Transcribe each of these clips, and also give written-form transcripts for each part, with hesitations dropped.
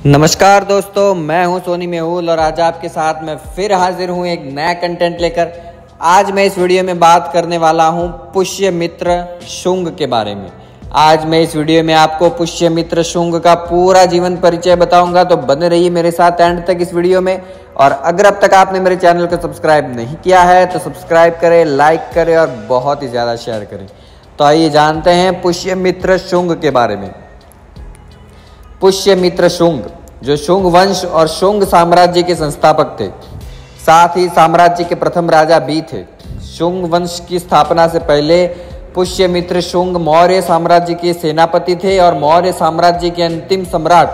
नमस्कार दोस्तों, मैं हूं सोनी मेहुल और आज आपके साथ मैं फिर हाजिर हूं एक नया कंटेंट लेकर। आज मैं इस वीडियो में बात करने वाला हूं पुष्यमित्र शुंग के बारे में। आज मैं इस वीडियो में आपको पुष्यमित्र शुंग का पूरा जीवन परिचय बताऊंगा, तो बने रहिए मेरे साथ एंड तक इस वीडियो में। और अगर अब तक आपने मेरे चैनल को सब्सक्राइब नहीं किया है तो सब्सक्राइब करें, लाइक करें और बहुत ही ज़्यादा शेयर करें। तो आइए जानते हैं पुष्यमित्र शुंग के बारे में। पुष्यमित्र शुंग जो शुंग वंश और शुंग साम्राज्य के संस्थापक थे, साथ ही साम्राज्य के प्रथम राजा भी थे। शुंग वंश की स्थापना से पहले पुष्यमित्र शुंग मौर्य साम्राज्य के सेनापति थे और मौर्य साम्राज्य के अंतिम सम्राट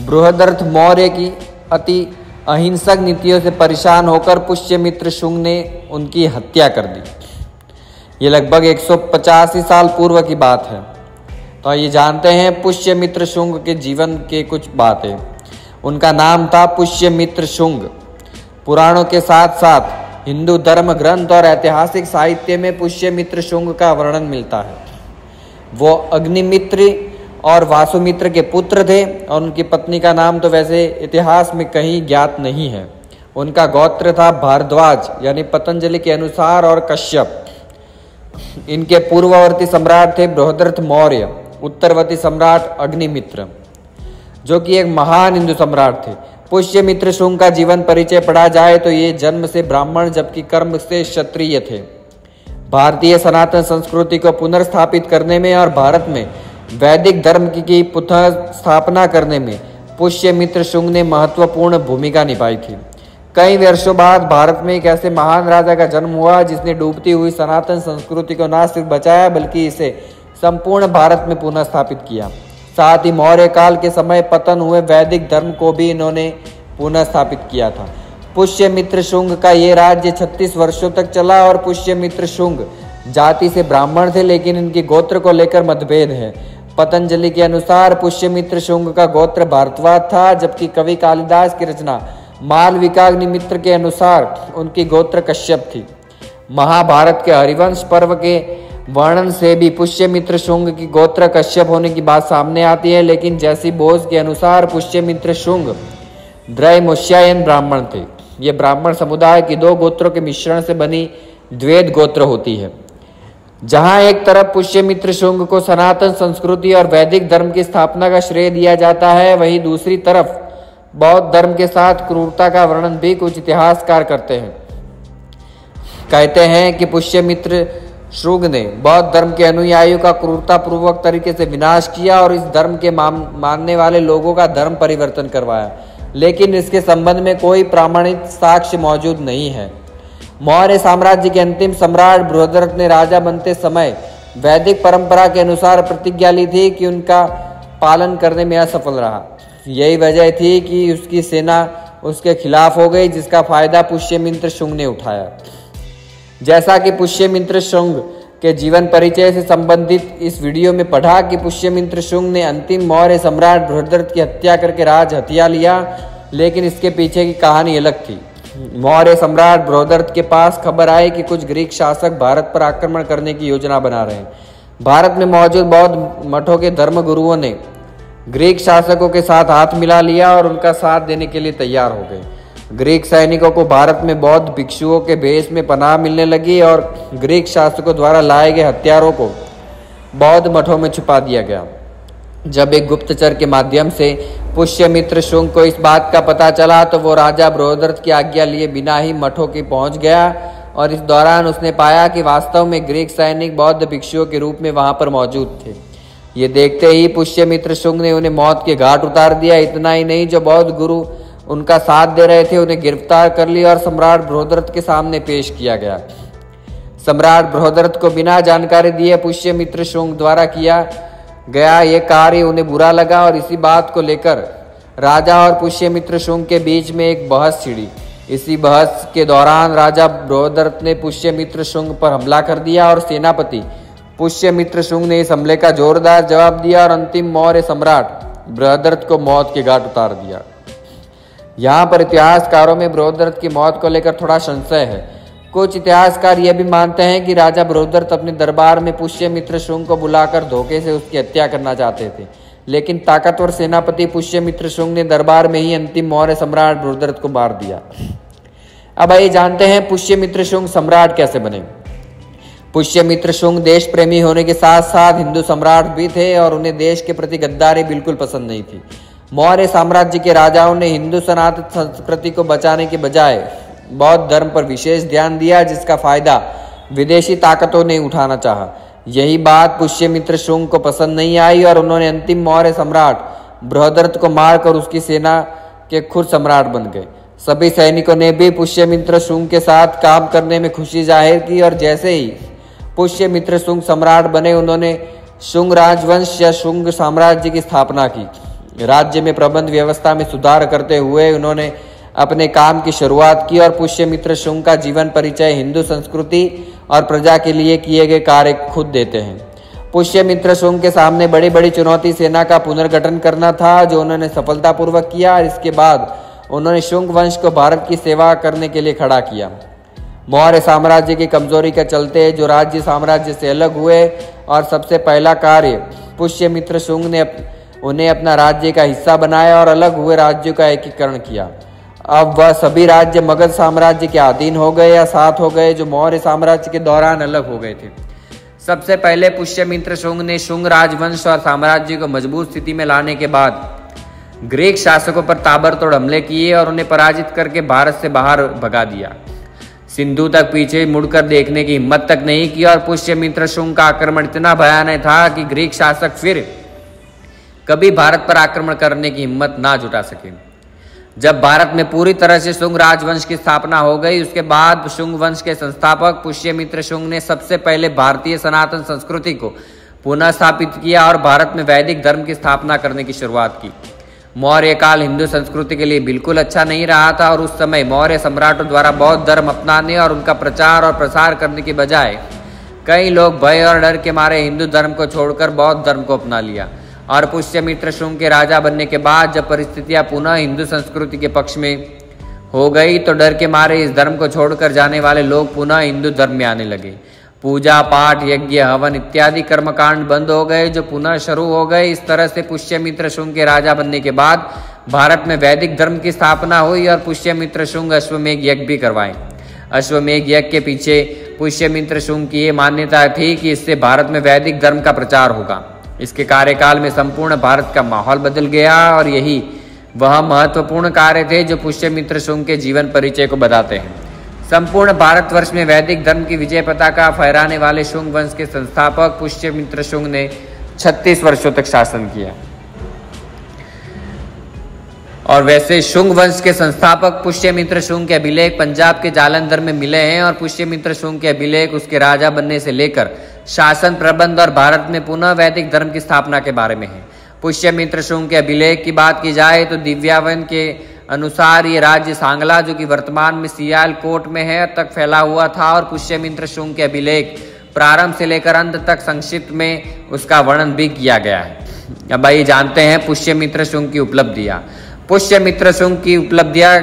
बृहदर्थ मौर्य की अति अहिंसक नीतियों से परेशान होकर पुष्यमित्र शुंग ने उनकी हत्या कर दी। ये लगभग 185 साल पूर्व की बात है। तो ये जानते हैं पुष्यमित्र शुंग के जीवन के कुछ बातें। उनका नाम था पुष्यमित्र शुंग। पुराणों के साथ साथ हिंदू धर्म ग्रंथ और ऐतिहासिक साहित्य में पुष्यमित्र शुंग का वर्णन मिलता है। वो अग्निमित्र और वासुमित्र के पुत्र थे और उनकी पत्नी का नाम तो वैसे इतिहास में कहीं ज्ञात नहीं है। उनका गोत्र था भारद्वाज यानी पतंजलि के अनुसार और कश्यप। इनके पूर्ववर्ती सम्राट थे बृहदर्थ मौर्य, उत्तरवर्ती सम्राट अग्निमित्र जो कि एक महान हिंदू सम्राट थे। पुष्यमित्र शुंग का जीवन परिचय पढ़ा जाए तो ये जन्म से ब्राह्मण जबकि कर्म से क्षत्रिय थे। भारतीय सनातन संस्कृति को पुनर्स्थापित करने में और भारत में वैदिक धर्म की पुनः स्थापना करने में पुष्यमित्र शुंग ने महत्वपूर्ण भूमिका निभाई थी। कई वर्षों बाद भारत में एक ऐसे महान राजा का जन्म हुआ जिसने डूबती हुई सनातन संस्कृति को न सिर्फ बचाया बल्कि इसे संपूर्ण भारत में पुनः स्थापित किया। साथ ही मौर्य काल के समय पतन हुए वैदिक धर्म को भी इन्होंने पुनः स्थापित किया था। पुष्यमित्र शुंग का ये राज्य 36 वर्षों तक चला और पुष्यमित्र शुंग जाति से ब्राह्मण थे, लेकिन इनके गोत्र को लेकर मतभेद है। पतंजलि के अनुसार पुष्यमित्र शुंग का गोत्र भारद्वाज था, जबकि कवि कालिदास की रचना मालविकाग्निमित्र के अनुसार उनकी गोत्र कश्यप थी। महाभारत के हरिवंश पर्व के वर्णन से भी पुष्यमित्र शुंग की गोत्र कश्यप होने की बात सामने आती है, लेकिन जैसी बोस के अनुसार पुष्यमित्र शुंग द्रैमुष्यायन ब्राह्मण थे। ये ब्राह्मण समुदाय की दो गोत्रों के मिश्रण से बनी द्वैत गोत्र होती है। जहां एक तरफ पुष्यमित्र शुंग को सनातन संस्कृति और वैदिक धर्म की स्थापना का श्रेय दिया जाता है, वहीं दूसरी तरफ बौद्ध धर्म के साथ क्रूरता का वर्णन भी कुछ इतिहासकार करते हैं। कहते हैं कि पुष्यमित्र शुंग ने बौद्ध धर्म के अनुयायियों का क्रूरतापूर्वक तरीके से विनाश किया और इस धर्म के मानने वाले लोगों का धर्म परिवर्तन करवाया, लेकिन इसके संबंध में कोई प्रामाणिक साक्ष्य मौजूद नहीं है। मौर्य साम्राज्य के अंतिम सम्राट बृहदर्थ ने राजा बनते समय वैदिक परंपरा के अनुसार प्रतिज्ञा ली थी कि उनका पालन करने में असफल रहा। यही वजह थी कि उसकी सेना उसके खिलाफ हो गई, जिसका फायदा पुष्यमित्र शुंग ने उठाया। जैसा कि पुष्यमित्र शुंग के जीवन परिचय से संबंधित इस वीडियो में पढ़ा कि पुष्यमित्र शुंग ने अंतिम मौर्य सम्राट बृहदर्थ की हत्या करके राज हथिया लिया, लेकिन इसके पीछे की कहानी अलग थी। मौर्य सम्राट बृहदर्थ के पास खबर आई कि कुछ ग्रीक शासक भारत पर आक्रमण करने की योजना बना रहे हैं। भारत में मौजूद बौद्ध मठों के धर्मगुरुओं ने ग्रीक शासकों के साथ हाथ मिला लिया और उनका साथ देने के लिए तैयार हो गए। ग्रीक सैनिकों को भारत में बौद्ध भिक्षुओं के भेष में पनाह मिलने लगी और ग्रीक शासकों द्वारा लाए गए हथियारों को बौद्ध मठों में छुपा दिया गया। जब एक गुप्तचर के माध्यम से पुष्यमित्र शुंग को इस बात का पता चला तो वो राजा बृहदर्थ की आज्ञा लिए बिना ही मठों के पहुंच गया और इस दौरान उसने पाया कि वास्तव में ग्रीक सैनिक बौद्ध भिक्षुओं के रूप में वहां पर मौजूद थे। ये देखते ही पुष्यमित्र शुंग ने उन्हें मौत के घाट उतार दिया। इतना ही नहीं, जो बौद्ध गुरु उनका साथ दे रहे थे उन्हें गिरफ्तार कर लिया और सम्राट बृहदर्थ के सामने पेश किया गया। सम्राट बृहदर्थ को बिना जानकारी दिए पुष्यमित्र शुंग द्वारा किया गया ये कार्य उन्हें बुरा लगा और इसी बात को लेकर राजा और पुष्यमित्र शुंग के बीच में एक बहस छिड़ी। इसी बहस के दौरान राजा बृहदर्थ ने पुष्यमित्र शुंग पर हमला कर दिया और सेनापति पुष्यमित्र शुंग ने इस हमले का जोरदार जवाब दिया और अंतिम मौर्य सम्राट बृहदर्थ को मौत के घाट उतार दिया। यहाँ पर इतिहासकारों में बृहदर्थ की मौत को लेकर थोड़ा संशय है। कुछ इतिहासकार यह भी मानते हैं कि राजा बृहदर्थ अपने दरबार में पुष्यमित्र शुंग को बुलाकर धोखे से उसकी हत्या करना चाहते थे, लेकिन ताकतवर सेनापति पुष्यमित्र शुंग ने दरबार में ही अंतिम मौर्य सम्राट बृहद्रथ को मार दिया। अब आइए जानते हैं पुष्यमित्र शुंग सम्राट कैसे बने। पुष्यमित्र शुंग देश प्रेमी होने के साथ साथ हिंदू सम्राट भी थे और उन्हें देश के प्रति गद्दारी बिल्कुल पसंद नहीं थी। मौर्य साम्राज्य के राजाओं ने हिंदू सनातन संस्कृति को बचाने के बजाय बौद्ध धर्म पर विशेष ध्यान दिया, जिसका फायदा विदेशी ताकतों ने उठाना चाहा। यही बात पुष्यमित्र शुंग को पसंद नहीं आई और उन्होंने अंतिम मौर्य सम्राट बृहद्रथ को मारकर उसकी सेना के खुद सम्राट बन गए। सभी सैनिकों ने भी पुष्यमित्र शुंग के साथ काम करने में खुशी जाहिर की और जैसे ही पुष्यमित्र शुंग सम्राट बने, उन्होंने शुंग राजवंश या शुंग साम्राज्य की स्थापना की। राज्य में प्रबंध व्यवस्था में सुधार करते हुए उन्होंने अपने काम की शुरुआत की और पुष्यमित्र शुंग का जीवन परिचय हिंदू संस्कृति और प्रजा के लिए किए गए कार्य खुद देते हैं। पुष्यमित्र शुंग के सामने बड़ी बड़ी चुनौती सेना का पुनर्गठन करना था, जो उन्होंने सफलतापूर्वक किया और इसके बाद उन्होंने शुंग वंश को भारत की सेवा करने के लिए खड़ा किया। मौर्य साम्राज्य की कमजोरी के चलते जो राज्य साम्राज्य से अलग हुए और सबसे पहला कार्य पुष्यमित्र शुंग ने उन्हें अपना राज्य का हिस्सा बनाया और अलग हुए राज्यों का एकीकरण किया। अब वह सभी राज्य मगध साम्राज्य के अधीन हो गए या साथ हो गए, जो मौर्य साम्राज्य के दौरान अलग हो गए थे। सबसे पहले पुष्यमित्र शुंग ने शुंग राजवंश और साम्राज्य को मजबूत स्थिति में लाने के बाद ग्रीक शासकों पर ताबड़तोड़ हमले किए और उन्हें पराजित करके भारत से बाहर भगा दिया। सिंधु तक पीछे मुड़कर देखने की हिम्मत तक नहीं की और पुष्यमित्र शुंग का आक्रमण इतना भयानक था कि ग्रीक शासक फिर कभी भारत पर आक्रमण करने की हिम्मत ना जुटा सके। जब भारत में पूरी तरह से शुंग राजवंश की स्थापना हो गई, उसके बाद शुंग वंश के संस्थापक पुष्यमित्र शुंग ने सबसे पहले भारतीय सनातन संस्कृति को पुनः स्थापित किया और भारत में वैदिक धर्म की स्थापना करने की शुरुआत की। मौर्य काल हिंदू संस्कृति के लिए बिल्कुल अच्छा नहीं रहा था और उस समय मौर्य सम्राटों द्वारा बौद्ध धर्म अपनाने और उनका प्रचार और प्रसार करने के बजाय कई लोग भय और डर के मारे हिंदू धर्म को छोड़कर बौद्ध धर्म को अपना लिया। और पुष्यमित्र शुंग के राजा बनने के बाद जब परिस्थितियां पुनः हिंदू संस्कृति के पक्ष में हो गई, तो डर के मारे इस धर्म को छोड़कर जाने वाले लोग पुनः हिंदू धर्म में आने लगे। पूजा पाठ, यज्ञ, हवन इत्यादि कर्मकांड बंद हो गए, जो पुनः शुरू हो गए। इस तरह से पुष्यमित्र शुंग के राजा बनने के बाद भारत में वैदिक धर्म की स्थापना हुई और पुष्यमित्र शुंग अश्वमेघ यज्ञ भी करवाए। अश्वमेघ यज्ञ के पीछे पुष्यमित्र शुंग की ये मान्यता थी कि इससे भारत में वैदिक धर्म का प्रचार होगा। इसके कार्यकाल में संपूर्ण भारत का माहौल बदल गया और यही वह महत्वपूर्ण कार्य थे जो पुष्यमित्र शुंग के जीवन परिचय को बताते हैं। संपूर्ण भारतवर्ष में वैदिक धर्म की विजय पताका फहराने वाले शुंग वंश के संस्थापक पुष्यमित्र शुंग ने 36 वर्षों तक शासन किया। और वैसे शुंग वंश के संस्थापक पुष्यमित्र शुंग के अभिलेख पंजाब के जालंधर में मिले हैं और पुष्यमित्र शुंग के अभिलेख उसके राजा बनने से लेकर शासन प्रबंध और भारत में पुनः वैदिक धर्म की स्थापना के बारे में है। पुष्यमित्र शुंग के अभिलेख की बात की जाए तो दिव्यावन के अनुसार ये राज्य सांगला, जो कि वर्तमान में सियालकोट में है, तक फैला हुआ था और पुष्यमित्र शुंग के अभिलेख प्रारंभ से लेकर अंत तक संक्षिप्त में उसका वर्णन भी किया गया है। अब आइए जानते हैं पुष्यमित्र शुंग की उपलब्धियां। पुष्यमित्र शुंग की उपलब्धियां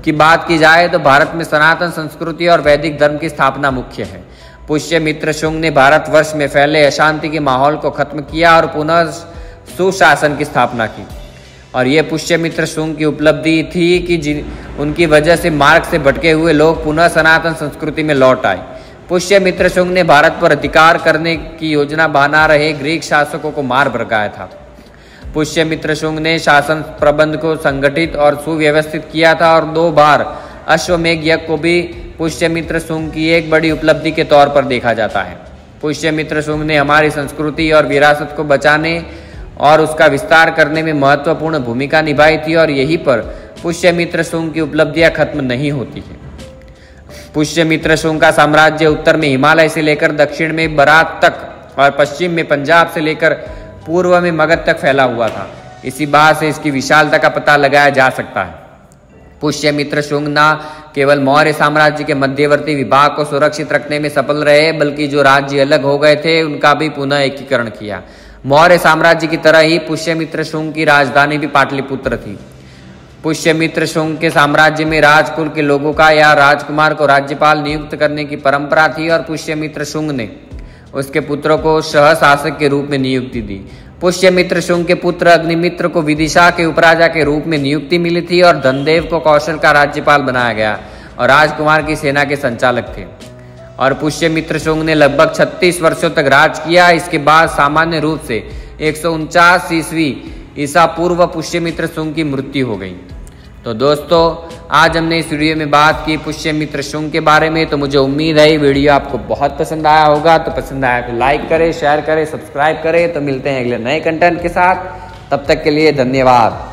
की बात की जाए तो भारत में सनातन संस्कृति और वैदिक धर्म की स्थापना मुख्य है। पुष्यमित्र शुंग ने भारतवर्ष में फैले अशांति के माहौल को खत्म किया और पुनः सुशासन की स्थापना की। और ये पुष्यमित्र शुंग की उपलब्धि थी कि उनकी वजह से मार्ग से भटके हुए लोग पुनः सनातन संस्कृति में लौट आए। पुष्यमित्र शुंग ने भारत पर अधिकार करने की योजना बना रहे ग्रीक शासकों को मार भगाया था। पुष्यमित्र शुंग ने शासन प्रबंध को संगठित और सुव्यवस्थित किया था और 2 बार अश्वमेघ यज्ञ को भी पुष्यमित्र शुंग की एक बड़ी उपलब्धि के तौर पर देखा जाता है। पुष्यमित्र शुंग ने हमारी संस्कृति और विरासत को बचाने और उसका विस्तार करने में महत्वपूर्ण भूमिका निभाई थी और यहीं पर पुष्यमित्र शुंग की उपलब्धियां खत्म नहीं होती है। पुष्यमित्र शुंग का साम्राज्य उत्तर में हिमालय से लेकर दक्षिण में बरात तक और पश्चिम में पंजाब से लेकर पूर्व में मगध तक फैला हुआ था। इसी बात से इसकी विशालता का पता लगाया जा सकता है। पुष्यमित्र शुंग न केवल मौर्य साम्राज्य के मध्यवर्ती विभाग को सुरक्षित रखने में सफल रहे, बल्कि जो राज्य अलग हो गए थे उनका भी पुनः एकीकरण किया। मौर्य साम्राज्य की तरह ही पुष्यमित्र शुंग की राजधानी भी पाटलिपुत्र थी। पुष्यमित्र शुंग के साम्राज्य में राजकुल के लोगों का या राजकुमार को राज्यपाल नियुक्त करने की परंपरा थी और पुष्यमित्र शुंग ने उसके पुत्रों को सहशासक के रूप में नियुक्ति दी। पुष्यमित्र शुंग के पुत्र अग्निमित्र को विदिशा के उपराजा के रूप में नियुक्ति मिली थी और धनदेव को कौशल का राज्यपाल बनाया गया और राजकुमार की सेना के संचालक थे। और पुष्यमित्र शुंग ने लगभग 36 वर्षों तक राज किया। इसके बाद सामान्य रूप से 149 ईस्वी ईसा पूर्व पुष्यमित्र शुंग की मृत्यु हो गई। तो दोस्तों आज हमने इस वीडियो में बात की पुष्यमित्र शुंग के बारे में। तो मुझे उम्मीद है ये वीडियो आपको बहुत पसंद आया होगा। तो पसंद आया तो लाइक करें, शेयर करें, सब्सक्राइब करें। तो मिलते हैं अगले नए कंटेंट के साथ, तब तक के लिए धन्यवाद।